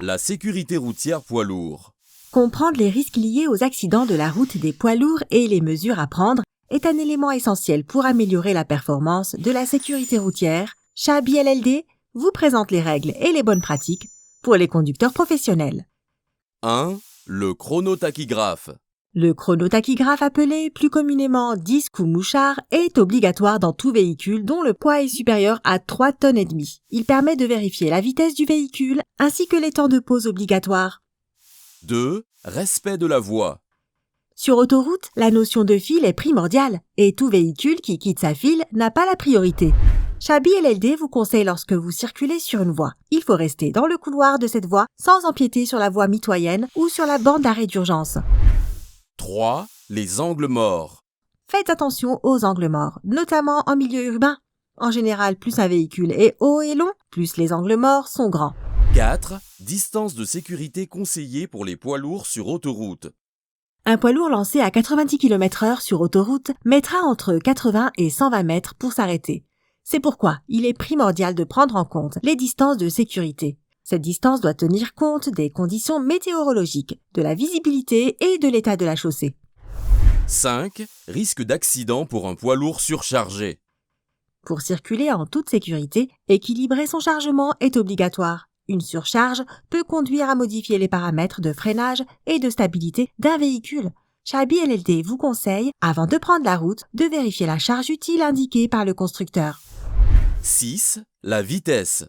La sécurité routière poids lourd. Comprendre les risques liés aux accidents de la route des poids lourds et les mesures à prendre est un élément essentiel pour améliorer la performance de la sécurité routière. Shabi LLD vous présente les règles et les bonnes pratiques pour les conducteurs professionnels. 1. Le chronotachygraphe. Le chronotachygraphe, appelé plus communément disque ou mouchard, est obligatoire dans tout véhicule dont le poids est supérieur à 3,5 tonnes. Il permet de vérifier la vitesse du véhicule ainsi que les temps de pause obligatoires. 2. Respect de la voie. Sur autoroute, la notion de file est primordiale et tout véhicule qui quitte sa file n'a pas la priorité. Shabi LLD vous conseille lorsque vous circulez sur une voie. Il faut rester dans le couloir de cette voie sans empiéter sur la voie mitoyenne ou sur la bande d'arrêt d'urgence. 3. Les angles morts. Faites attention aux angles morts, notamment en milieu urbain. En général, plus un véhicule est haut et long, plus les angles morts sont grands. 4. Distance de sécurité conseillée pour les poids lourds sur autoroute. Un poids lourd lancé à 90 km/h sur autoroute mettra entre 80 et 120 mètres pour s'arrêter. C'est pourquoi il est primordial de prendre en compte les distances de sécurité. Cette distance doit tenir compte des conditions météorologiques, de la visibilité et de l'état de la chaussée. 5. Risque d'accident pour un poids lourd surchargé. Pour circuler en toute sécurité, équilibrer son chargement est obligatoire. Une surcharge peut conduire à modifier les paramètres de freinage et de stabilité d'un véhicule. Shabi LLD vous conseille, avant de prendre la route, de vérifier la charge utile indiquée par le constructeur. 6. La vitesse.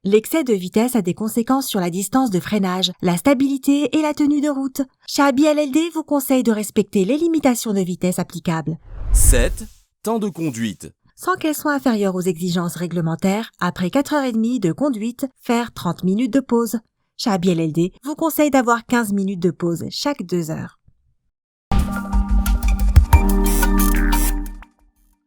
L'excès de vitesse a des conséquences sur la distance de freinage, la stabilité et la tenue de route. Shabi LLD vous conseille de respecter les limitations de vitesse applicables. 7. Temps de conduite. Sans qu'elles soient inférieures aux exigences réglementaires, après 4h30 de conduite, faire 30 minutes de pause. Shabi LLD vous conseille d'avoir 15 minutes de pause chaque 2 heures.